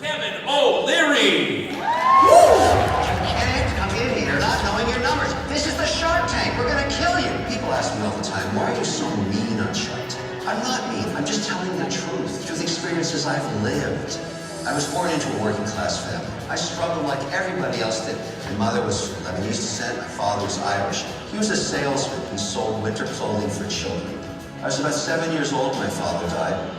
Kevin O'Leary. You can't come in here not knowing your numbers. This is the Shark Tank. We're gonna kill you. People ask me all the time, why are you so mean on Shark Tank? I'm not mean. I'm just telling the truth through the experiences I've lived. I was born into a working class family. I struggled like everybody else did. My mother was Lebanese descent, my father was Irish. He was a salesman. He sold winter clothing for children. I was about 7 years old when my father died.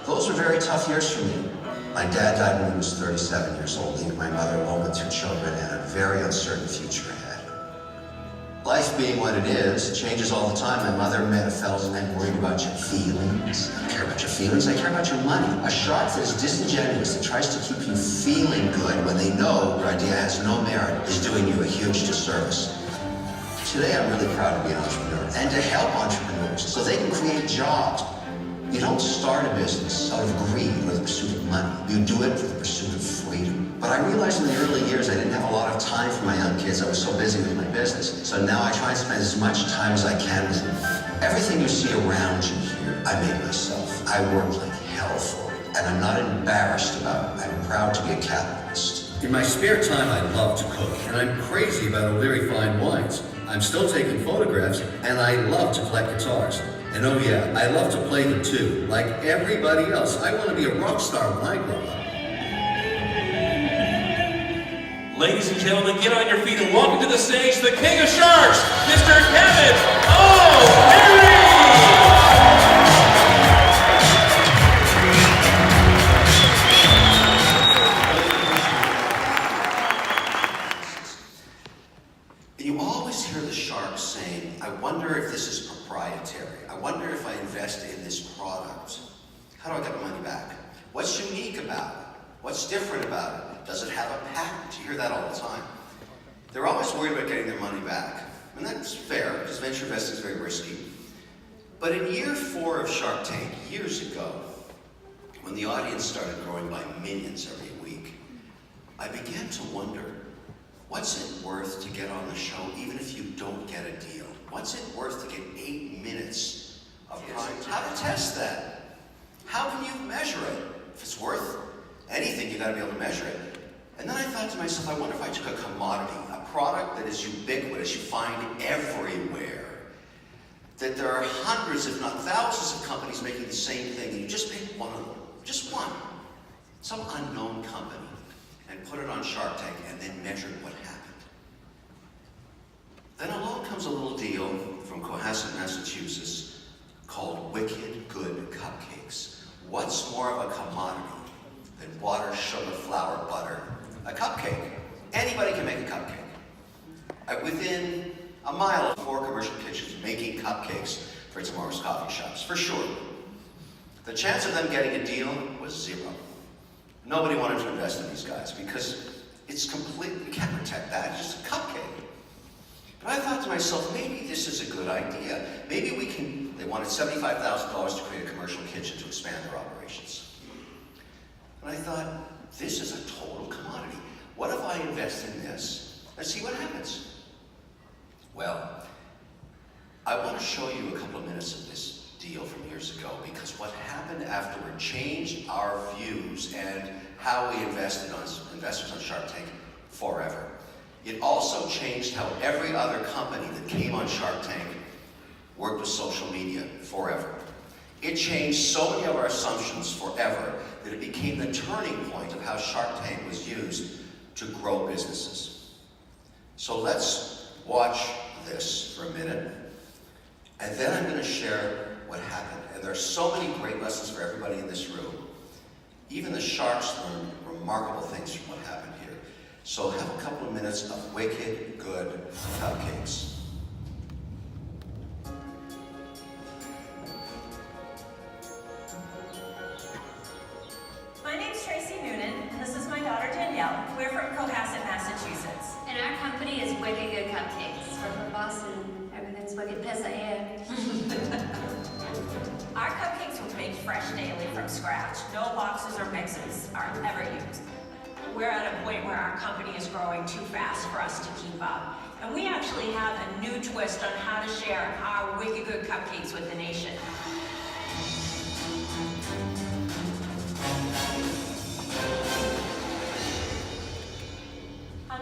Those were very tough years for me. My dad died when he was 37 years old, leaving my mother alone with 2 children and a very uncertain future ahead. Life being what it is, it changes all the time. My mother met a fellow and I'm worried about your feelings. I don't care about your feelings, I care about your money. A shark that is disingenuous, that tries to keep you feeling good when they know your idea has no merit, is doing you a huge disservice. Today, I'm really proud to be an entrepreneur and to help entrepreneurs so they can create jobs. You don't start a business out of greed or the pursuit of money. You do it for the pursuit of freedom. But I realized in the early years I didn't have a lot of time for my young kids. I was so busy with my business. So now I try and spend as much time as I can with them. Everything you see around you here, I made myself. I work like hell for it, and I'm not embarrassed about it. I'm proud to be a capitalist. In my spare time, I love to cook, and I'm crazy about O'Leary fine wines. I'm still taking photographs, and I love to collect guitars. And oh yeah, I love to play them too. Like everybody else, I want to be a rock star when I grow up. Ladies and gentlemen, get on your feet and welcome to the stage the King of Sharks, Mr. Kevin O'Leary! You always hear the sharks saying, I wonder if this is proprietary. I wonder if I invest in this product. How do I get my money back? What's unique about it? What's different about it? Does it have a patent? You hear that all the time. They're always worried about getting their money back. And that's fair, because venture investing is very risky. But in year 4 of Shark Tank, years ago, when the audience started growing by millions every week, I began to wonder, what's it worth to get on the show even if you don't get a deal? What's it worth to get 8 minutes of prime time? How to test that? How can you measure it? If it's worth anything, you gotta be able to measure it. And then I thought to myself, I wonder if I took a commodity, a product that is ubiquitous, you find everywhere, that there are hundreds, if not thousands of companies making the same thing, and you just pick one of them, just one, some unknown company, and put it on Shark Tank and then measure what happened. Then along comes a little deal from Cohasset, Massachusetts called Wicked Good Cupcakes. What's more of a commodity than water, sugar, flour, butter? A cupcake. Anybody can make a cupcake. Within a mile of 4 commercial kitchens making cupcakes for tomorrow's coffee shops, for sure. The chance of them getting a deal was 0. Nobody wanted to invest in these guys because it's completely, you can't protect that, it's just a cupcake. But I thought to myself, maybe this is a good idea. Maybe we can, they wanted $75,000 to create a commercial kitchen to expand their operations. And I thought, this is a total commodity. What if I invest in this? Let's see what happens. Well, I want to show you a couple of minutes of this deal from years ago, because what happened afterward changed our views and how we investors on Shark Tank forever. It also changed how every other company that came on Shark Tank worked with social media forever. It changed so many of our assumptions forever that it became the turning point of how Shark Tank was used to grow businesses. So let's watch this for a minute, and then I'm going to share what happened. And there are so many great lessons for everybody in this room. Even the sharks learned remarkable things from what happened here. So have a couple of minutes of Wicked Good Cupcakes. My name's Tracy Noonan, and this is my daughter Danielle. We're from Cohasset, Massachusetts. And our company is Wicked Good Cupcakes. We're from Boston. Everything's wicked pizza here. Our cupcakes were baked fresh daily from scratch. No boxes or mixes are ever used. We're at a point where our company is growing too fast for us to keep up. And we actually have a new twist on how to share our Wicked Good Cupcakes with the nation.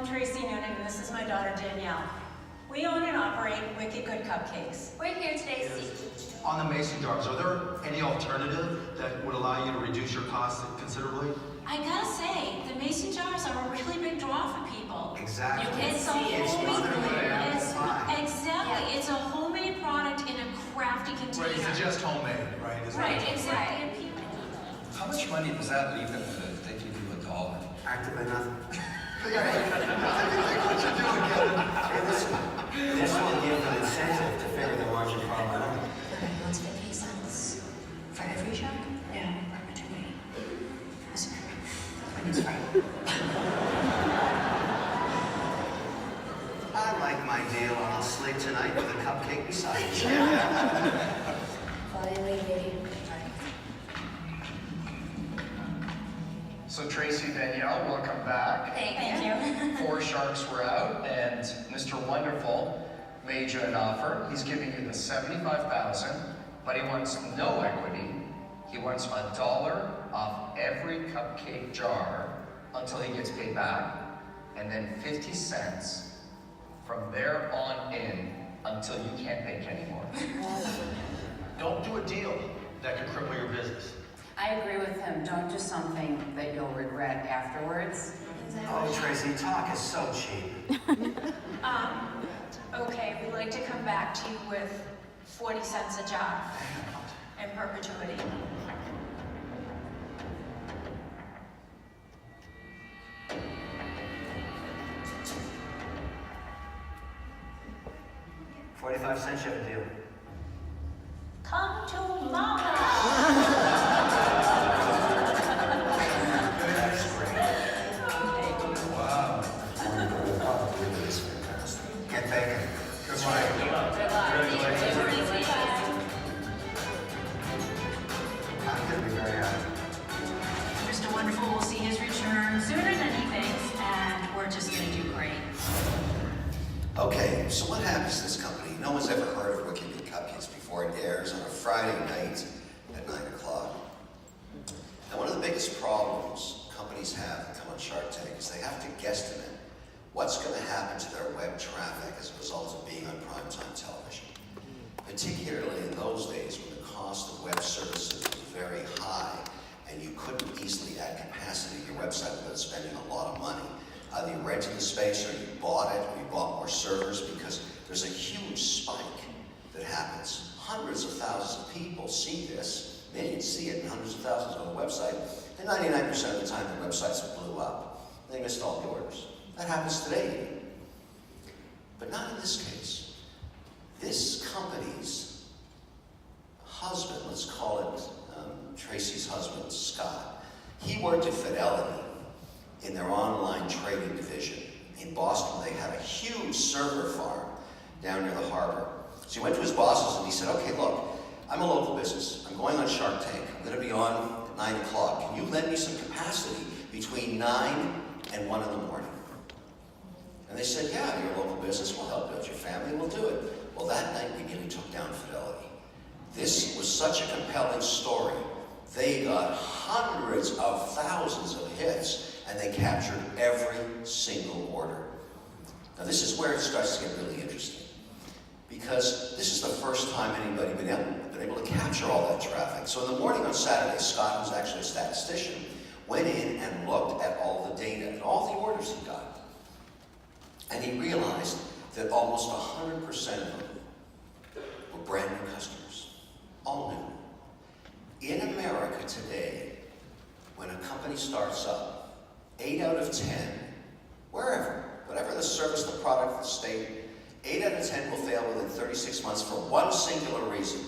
Tracy Noonan, and this is my daughter Danielle. We own and operate Wicked Good Cupcakes. We're here today, On the mason jars, are there any alternative that would allow you to reduce your costs considerably? I gotta say, the mason jars are a really big draw for people. Exactly. It's a It's homemade, motherly. exactly, it's a homemade product in a crafty container. Right, it's just homemade, right? It's Right, not- exactly. And people, How much money does that leave them if they give you $1? Actively nothing. What you doing, Kevin? Hey, listen, this will give them incentive to figure the margin problem out. What's 50 cents for every shot? Yeah, perpetuity. Sorry. It's right. I like my deal, and I'll sleep tonight with a cupcake beside me. Finally, lady. So Tracy, Danielle, welcome back. Thank you. 4 sharks were out, and Mr. Wonderful made you an offer. He's giving you the $75,000, but he wants no equity. He wants $1 off every cupcake jar until he gets paid back, and then 50 cents from there on in until you can't bake anymore. Don't do a deal that could cripple your business. I agree with him. Don't do something that you'll regret afterwards. Oh, Tracy, talk is so cheap. okay, we'd like to come back to you with 40 cents a jar in perpetuity. $0.45 you have a deal. Come to mama! That's great. Wow. It's fantastic. Get baking. Good morning. Congratulations. I'm gonna be very happy. Mr. Wonderful will see his return sooner than he thinks, and we're just gonna do great. Okay, so what happens to this company? No one's ever heard of Wicked Good Cupcakes before it airs on a Friday night at 9 o'clock. Now, one of the biggest problems companies have that come on Shark Tank is they have to guesstimate what's going to happen to their web traffic as a result of being on primetime television. Particularly in those days when the cost of web services was very high and you couldn't easily add capacity to your website without spending a lot of money. Either you rented the space or you bought it, or you bought more servers, because there's a huge spike that happens. Hundreds of thousands of people see this, millions see it, and hundreds of thousands on the website, and 99% of the time the websites blew up. They missed all the orders. That happens today. But not in this case. This company's husband, let's call it Tracy's husband, Scott, he worked at Fidelity in their online trading division. In Boston, they had a huge server farm down near the harbor. So he went to his bosses and he said, okay, look, I'm a local business. I'm going on Shark Tank. I'm going to be on at 9 o'clock. Can you lend me some capacity between 9 and 1 in the morning? And they said, yeah, you're a local business. We'll help out your family. We'll do it. Well, that night we nearly took down Fidelity. This was such a compelling story. They got hundreds of thousands of hits, and they captured every single order. Now this is where it starts to get really interesting, because this is the first time anybody been able to capture all that traffic. So in the morning on Saturday, Scott, who's actually a statistician, went in and looked at all the data and all the orders he got. And he realized that almost 100% of them were brand new customers, all new. In America today, when a company starts up, 8 out of 10, wherever, whatever the service, the product, the state, 8 out of 10 will fail within 36 months for one singular reason.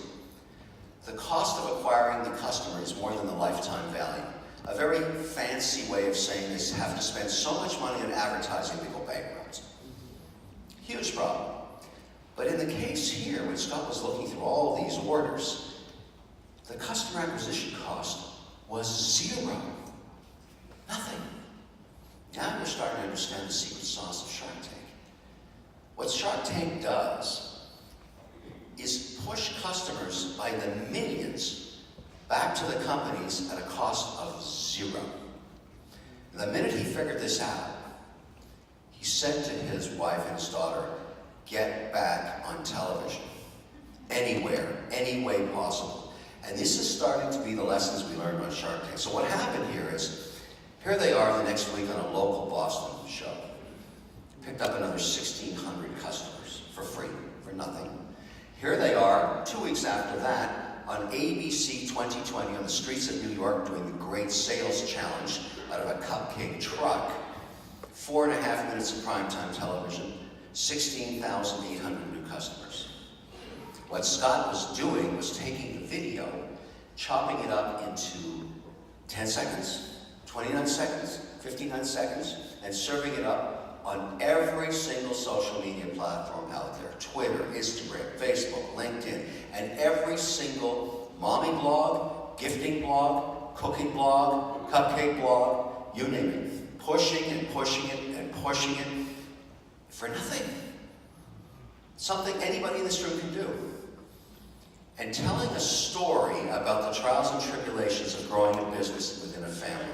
The cost of acquiring the customer is more than the lifetime value. A very fancy way of saying this, have to spend so much money on advertising to go bankrupt. Huge problem. But in the case here, when Scott was looking through all these orders, the customer acquisition cost was 0. Nothing. Now you're starting to understand the secret sauce of Shark Tank. What Shark Tank does is push customers by the millions back to the companies at a cost of 0. The minute he figured this out, he said to his wife and his daughter, get back on television. Anywhere, any way possible. And this is starting to be the lessons we learned on Shark Tank. So what happened here is, here they are the next week on a local Boston show. Picked up another 1,600 customers for free, for nothing. Here they are, 2 weeks after that, on ABC 2020 on the streets of New York doing the Great Sales Challenge out of a cupcake truck. 4.5 minutes of primetime television, 16,800 new customers. What Scott was doing was taking the video, chopping it up into 10 seconds, 29 seconds, 59 seconds, and serving it up on every single social media platform out there. Twitter, Instagram, Facebook, LinkedIn, and every single mommy blog, gifting blog, cooking blog, cupcake blog, you name it. Pushing and pushing it and pushing it for nothing. Something anybody in this room can do. And telling a story about the trials and tribulations of growing a business within a family.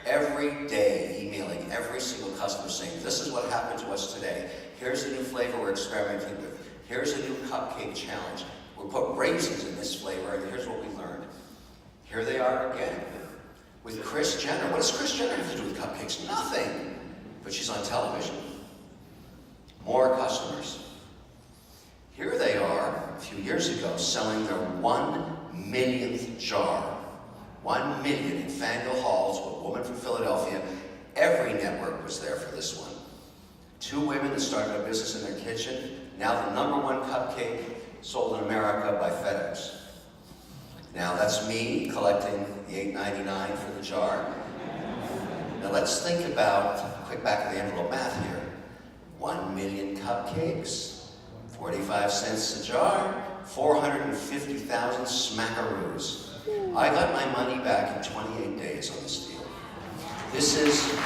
Every day, emailing every single customer saying, this is what happened to us today. Here's a new flavor we're experimenting with. Here's a new cupcake challenge. We put raisins in this flavor, and here's what we learned. Here they are again with Kris Jenner. What does Kris Jenner have to do with cupcakes? Nothing. But she's on television. More customers. Here they are, a few years ago, selling their 1 millionth jar. 1 million in Faneuil Hall to a woman from Philadelphia. Every network was there for this one. 2 women that started a business in their kitchen. Now the #1 cupcake sold in America by FedEx. Now that's me collecting the $8.99 for the jar. Now let's think about quick back of the envelope math here. 1 million cupcakes. 45 cents a jar, 450,000 smackaroos. I got my money back in 28 days on this deal. This is the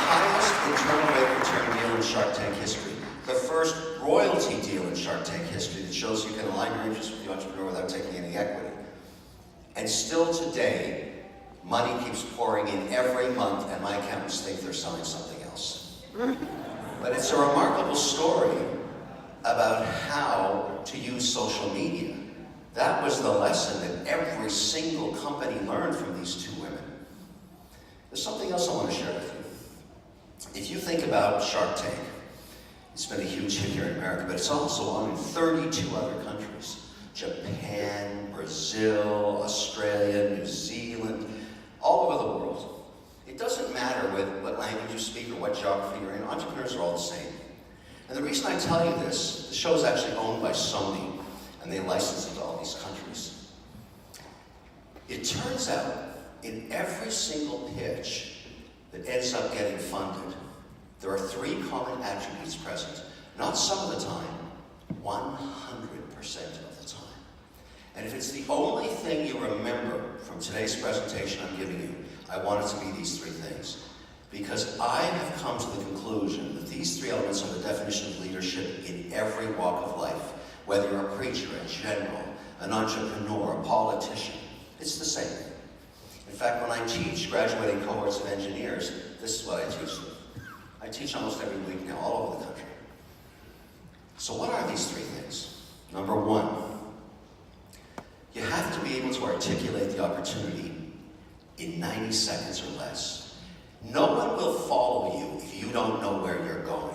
highest internal rate of return deal in Shark Tank history. The first royalty deal in Shark Tank history that shows you can align your interests with the entrepreneur without taking any equity. And still today, money keeps pouring in every month, and my accountants think they're selling something else. But it's a remarkable story about how to use social media. That was the lesson that every single company learned from these 2 women. There's something else I want to share with you. If you think about Shark Tank, it's been a huge hit here in America, but it's also on in 32 other countries. Japan, Brazil, Australia, New Zealand, all over the world. It doesn't matter what language you speak or what geography you're in, entrepreneurs are all the same. And the reason I tell you this, the show is actually owned by Sony, and they license it to all these countries. It turns out, in every single pitch that ends up getting funded, there are 3 common attributes present. Not some of the time, 100% of the time. And if it's the only thing you remember from today's presentation I'm giving you, I want it to be these 3 things. Because I have come to the conclusion that these 3 elements are the definition of leadership in every walk of life. Whether you're a preacher, a general, an entrepreneur, a politician, it's the same. In fact, when I teach graduating cohorts of engineers, this is what I teach them. I teach almost every week now, all over the country. So what are these 3 things? Number 1, you have to be able to articulate the opportunity in 90 seconds or less. No one will follow you if you don't know where you're going.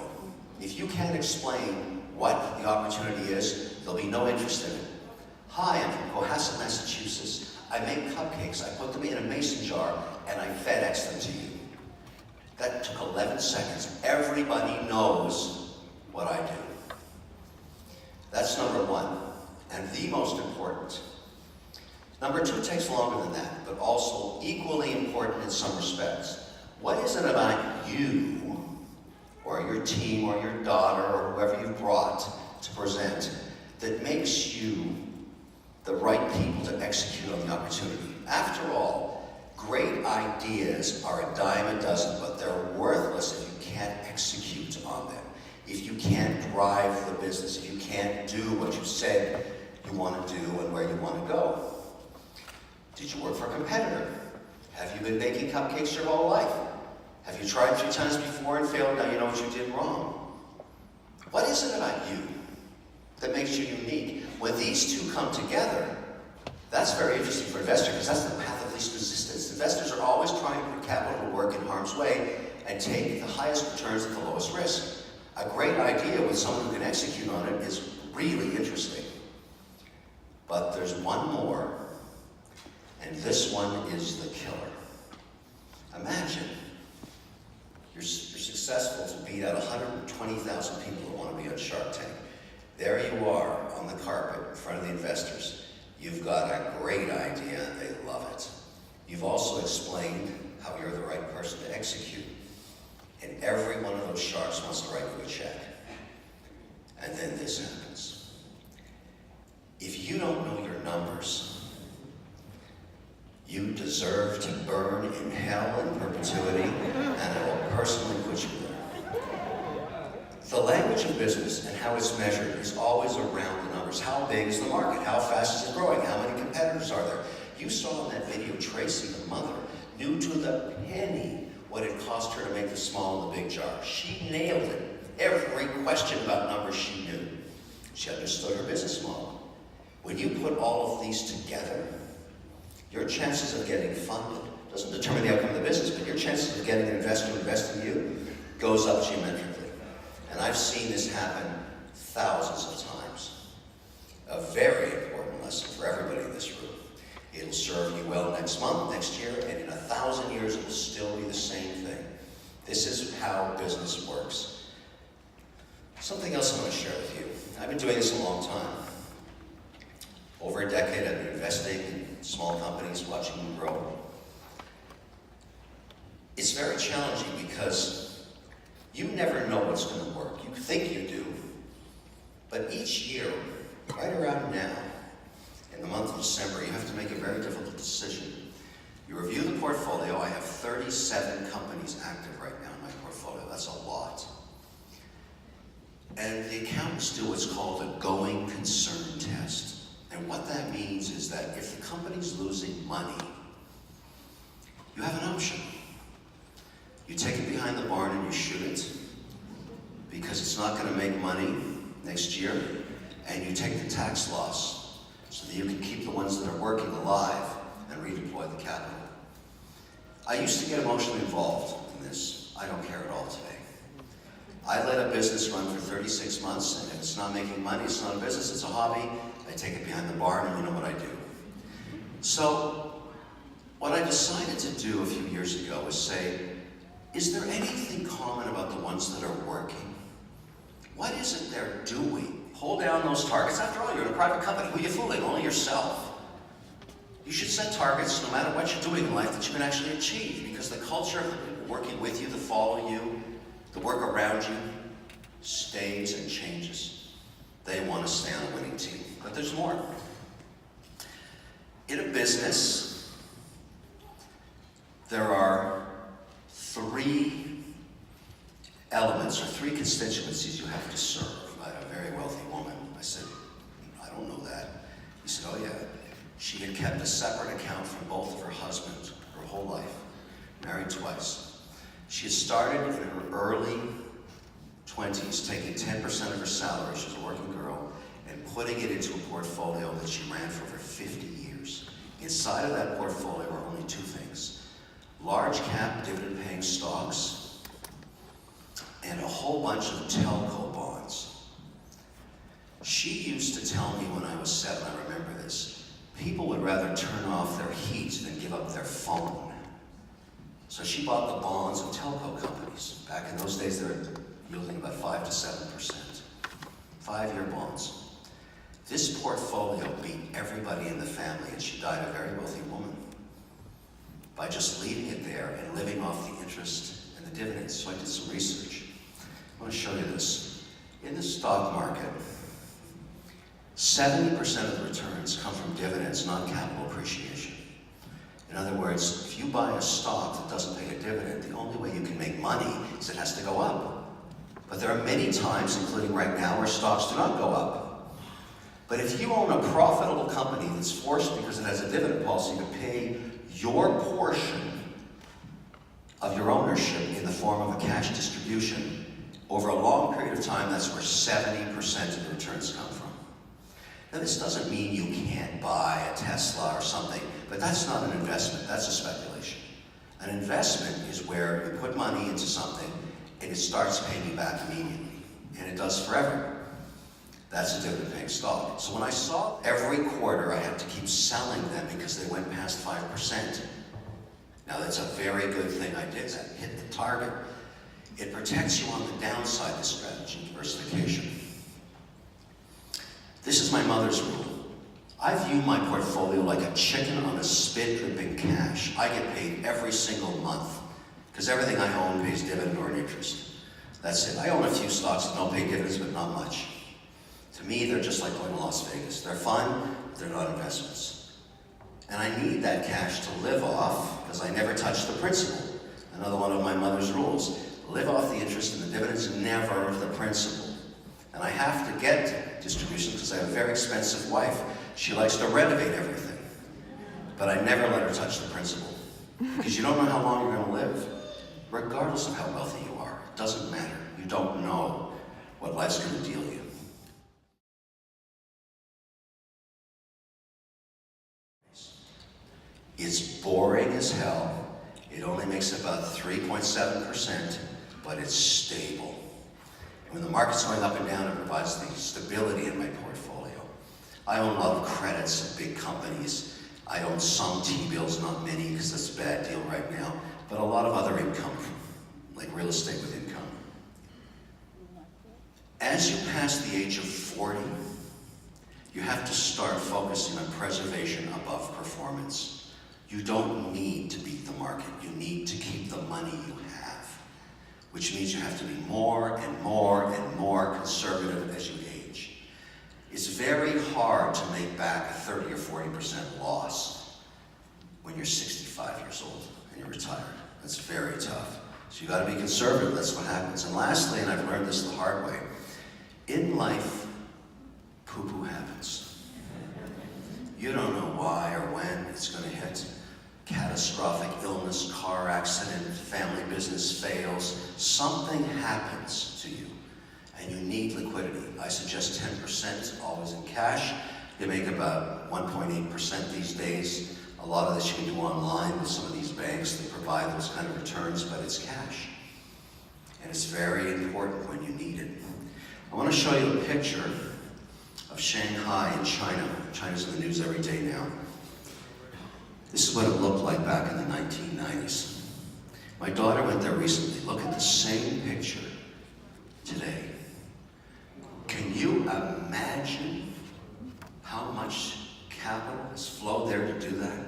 If you can't explain what the opportunity is, there'll be no interest in it. Hi, I'm from Cohasset, Massachusetts. I make cupcakes. I put them in a mason jar, and I FedEx them to you. That took 11 seconds. Everybody knows what I do. That's number 1, and the most important. Number 2 takes longer than that, but also equally important in some respects. What is it about you, or your team, or your daughter, or whoever you brought to present, that makes you the right people to execute on the opportunity? After all, great ideas are a dime a dozen, but they're worthless if you can't execute on them. If you can't drive the business, if you can't do what you said you want to do and where you want to go. Did you work for a competitor? Have you been baking cupcakes your whole life? Have you tried 3 times before and failed? Now you know what you did wrong. What is it about you that makes you unique? When these two come together, that's very interesting for investors because that's the path of least resistance. Investors are always trying to put capital to work in harm's way and take the highest returns at the lowest risk. A great idea with someone who can execute on it is really interesting. But there's one more, and this one is the killer. Imagine you're successful to beat out 120,000 people who want to be on Shark Tank. There you are on the carpet in front of the investors. You've got a great idea, and they love it. You've also explained how you're the right person to execute. And every one of those sharks wants to write you a check. And then this happens. If you don't know your numbers, you deserve to burn in hell in perpetuity, and I will personally put you there. The language of business and how it's measured is always around the numbers. How big is the market? How fast is it growing? How many competitors are there? You saw in that video, Tracy, the mother, knew to the penny what it cost her to make the small and the big jar. She nailed it. Every question about numbers she knew. She understood her business model. When you put all of these together, your chances of getting funded doesn't determine the outcome of the business, but your chances of getting an investor to invest in you goes up geometrically. And I've seen this happen thousands of times. A very important lesson for everybody in this room. It'll serve you well next month, next year, and in 1,000 years it will still be the same thing. This is how business works. Something else I want to share with you. I've been doing this a long time. Over a decade I've been investing in small companies, watching them grow. It's very challenging because you never know what's going to work. You think you do, but each year, right around now, in the month of December, you have to make a very difficult decision. You review the portfolio. I have 37 companies active right now in my portfolio. That's a lot. And the accountants do what's called a going concern test. And what that means is that if the company's losing money, you have an option. You take it behind the barn and you shoot it because it's not going to make money next year, and you take the tax loss so that you can keep the ones that are working alive and redeploy the capital. I used to get emotionally involved in this. I don't care at all today. I let a business run for 36 months, and if it's not making money, it's not a business, it's a hobby. I take it behind the barn, and you know what I do. So, what I decided to do a few years ago was say, is there anything common about the ones that are working? What is it they're doing? Pull down those targets. After all, you're in a private company. Who are you fooling? Only yourself. You should set targets no matter what you're doing in life that you can actually achieve, because the culture of the people working with you, that follow you, the work around you, stays and changes. They want to stay on a winning team. But there's more. In a business, there are 3 elements or 3 constituencies you have to serve. I had a very wealthy woman. I said, I don't know that. He said, oh yeah. She had kept a separate account from both of her husbands her whole life, married twice. She had started in her early 20s, taking 10% of her salary, she was a working girl, and putting it into a portfolio that she ran for over 50 years. Inside of that portfolio were only 2 things: large cap dividend paying stocks and a whole bunch of telco bonds. She used to tell me when I was 7, I remember this, people would rather turn off their heat than give up their phone. So she bought the bonds of telco companies. Back in those days, they were yielding about 5 to 7%. 5-year bonds. This portfolio beat everybody in the family, and she died a very wealthy woman by just leaving it there and living off the interest and the dividends. So I did some research. I want to show you this. In the stock market, 70% of the returns come from dividends, not capital appreciation. In other words, if you buy a stock that doesn't pay a dividend, the only way you can make money is it has to go up. But there are many times, including right now, where stocks do not go up. But if you own a profitable company that's forced, because it has a dividend policy, to pay your portion of your ownership in the form of a cash distribution, over a long period of time, that's where 70% of the returns come from. Now, this doesn't mean you can't buy a Tesla or something, but that's not an investment, that's a speculation. An investment is where you put money into something and it starts paying you back immediately, and it does forever. That's a dividend-paying stock. So when I saw every quarter I had to keep selling them because they went past 5%, now that's a very good thing I did. I hit the target. It protects you on the downside, this strategy, diversification. This is my mother's rule. I view my portfolio like a chicken on a spit dripping cash. I get paid every single month because everything I own pays dividend or an interest. That's it. I own a few stocks that don't pay dividends, but not much. To me, they're just like going to Las Vegas. They're fun, but they're not investments. And I need that cash to live off because I never touch the principal. Another one of my mother's rules. Live off the interest and the dividends, never the principal. And I have to get distributions because I have a very expensive wife. She likes to renovate everything. But I never let her touch the principal. Because you don't know how long you're going to live. Regardless of how wealthy you are. It doesn't matter. You don't know what life's going to deal you. It's boring as hell. It only makes about 3.7%, but it's stable. And when the market's going up and down, it provides the stability in my portfolio. I own a lot of credits of big companies. I own some T-bills, not many, because that's a bad deal right now, but a lot of other income, like real estate with income. As you pass the age of 40, you have to start focusing on preservation above performance. You don't need to beat the market. You need to keep the money you have, which means you have to be more and more and more conservative as you age. It's very hard to make back a 30 or 40% loss when you're 65 years old and you're retired. That's very tough. So you got to be conservative. That's what happens. And lastly, and I've learned this the hard way, in life, poo-poo happens. You don't know why or when it's going to hit. Catastrophic illness, car accident, family business fails. Something happens to you, and you need liquidity. I suggest 10% always in cash. You make about 1.8% these days. A lot of this you can do online with some of these banks that provide those kind of returns, but it's cash. And it's very important when you need it. I want to show you a picture of Shanghai in China. China's in the news every day now. This is what it looked like back in the 1990s. My daughter went there recently. Look at the same picture today. Can you imagine how much capital has flowed there to do that?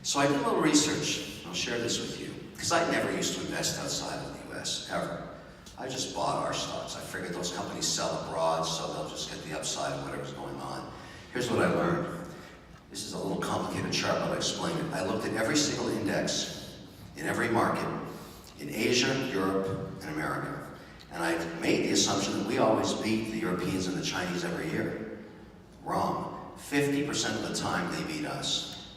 So I did a little research. I'll share this with you. Because I never used to invest outside of the US, ever. I just bought our stocks. I figured those companies sell abroad, so they'll just get the upside of whatever's going on. Here's what I learned. This is a little complicated chart, but I'll explain it. I looked at every single index in every market in Asia, Europe, and America. And I made the assumption that we always beat the Europeans and the Chinese every year. Wrong. 50% of the time they beat us.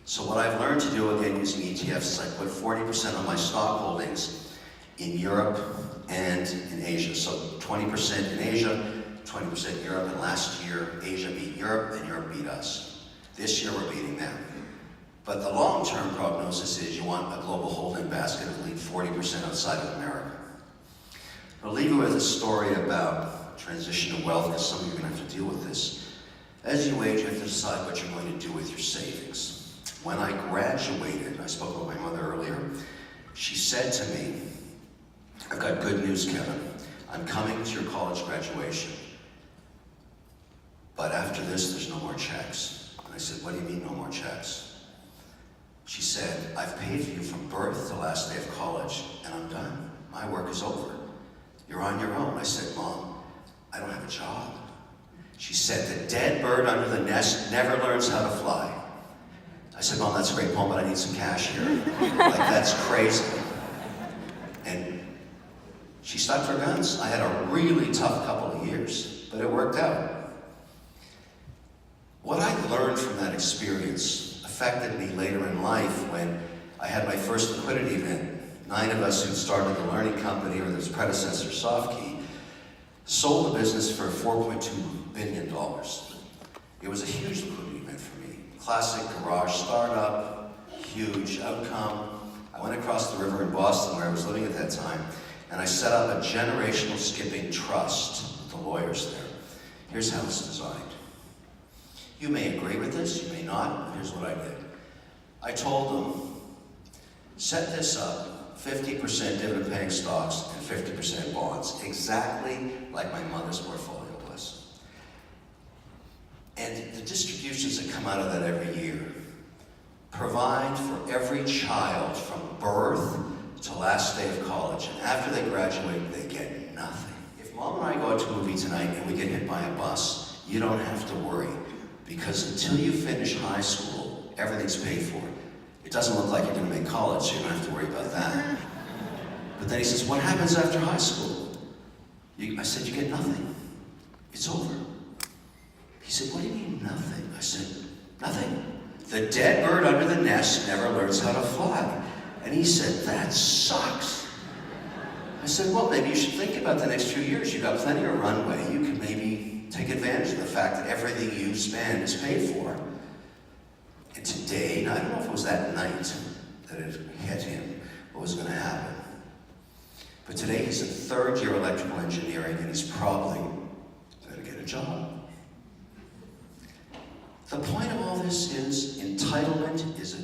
So what I've learned to do, again, using ETFs, is I put 40% of my stock holdings in Europe and in Asia. So 20% in Asia, 20% in Europe, and last year Asia beat Europe and Europe beat us. This year we're beating them. But the long-term prognosis is you want a global holding basket of at least 40% outside of America. I'll leave you with a story about transition of wealth, because some of you are going to have to deal with this. As you age, you have to decide what you're going to do with your savings. When I graduated, I spoke with my mother earlier, she said to me, I've got good news, Kevin. I'm coming to your college graduation. But after this, there's no more checks. And I said, what do you mean no more checks? She said, I've paid for you from birth to last day of college, and I'm done. My work is over. You're on your own. I said, Mom, I don't have a job. She said, the dead bird under the nest never learns how to fly. I said, Mom, that's a great poem, but I need some cash here. Like, that's crazy. And she stuck to her guns. I had a really tough couple of years, but it worked out. What I learned from that experience affected me later in life when I had my first liquidity event. 9 of us who started the learning company or its predecessor, Softkey, sold the business for $4.2 billion. It was a huge liquidity event for me. Classic garage startup, huge outcome. I went across the river in Boston, where I was living at that time, and I set up a generational skipping trust with the lawyers there. Here's how it's designed. You may agree with this, you may not, but here's what I did. I told them, set this up, 50% dividend-paying stocks and 50% bonds, exactly like my mother's portfolio was. And the distributions that come out of that every year provide for every child from birth to last day of college. And after they graduate, they get nothing. If Mom and I go out to a movie tonight and we get hit by a bus, you don't have to worry, because until you finish high school, everything's paid for. It doesn't look like you're going to make college, so you don't have to worry about that. But then he says, what happens after high school? I said, you get nothing. It's over. He said, what do you mean nothing? I said, nothing. The dead bird under the nest never learns how to fly. And he said, that sucks. I said, well, maybe you should think about the next few years. You've got plenty of runway. You can maybe take advantage of the fact that everything you spend is paid for. And today, I don't know if it was that night that it hit him, what was going to happen. But today he's in 3rd year electrical engineering, and he's probably going to get a job. The point of all this is, entitlement is a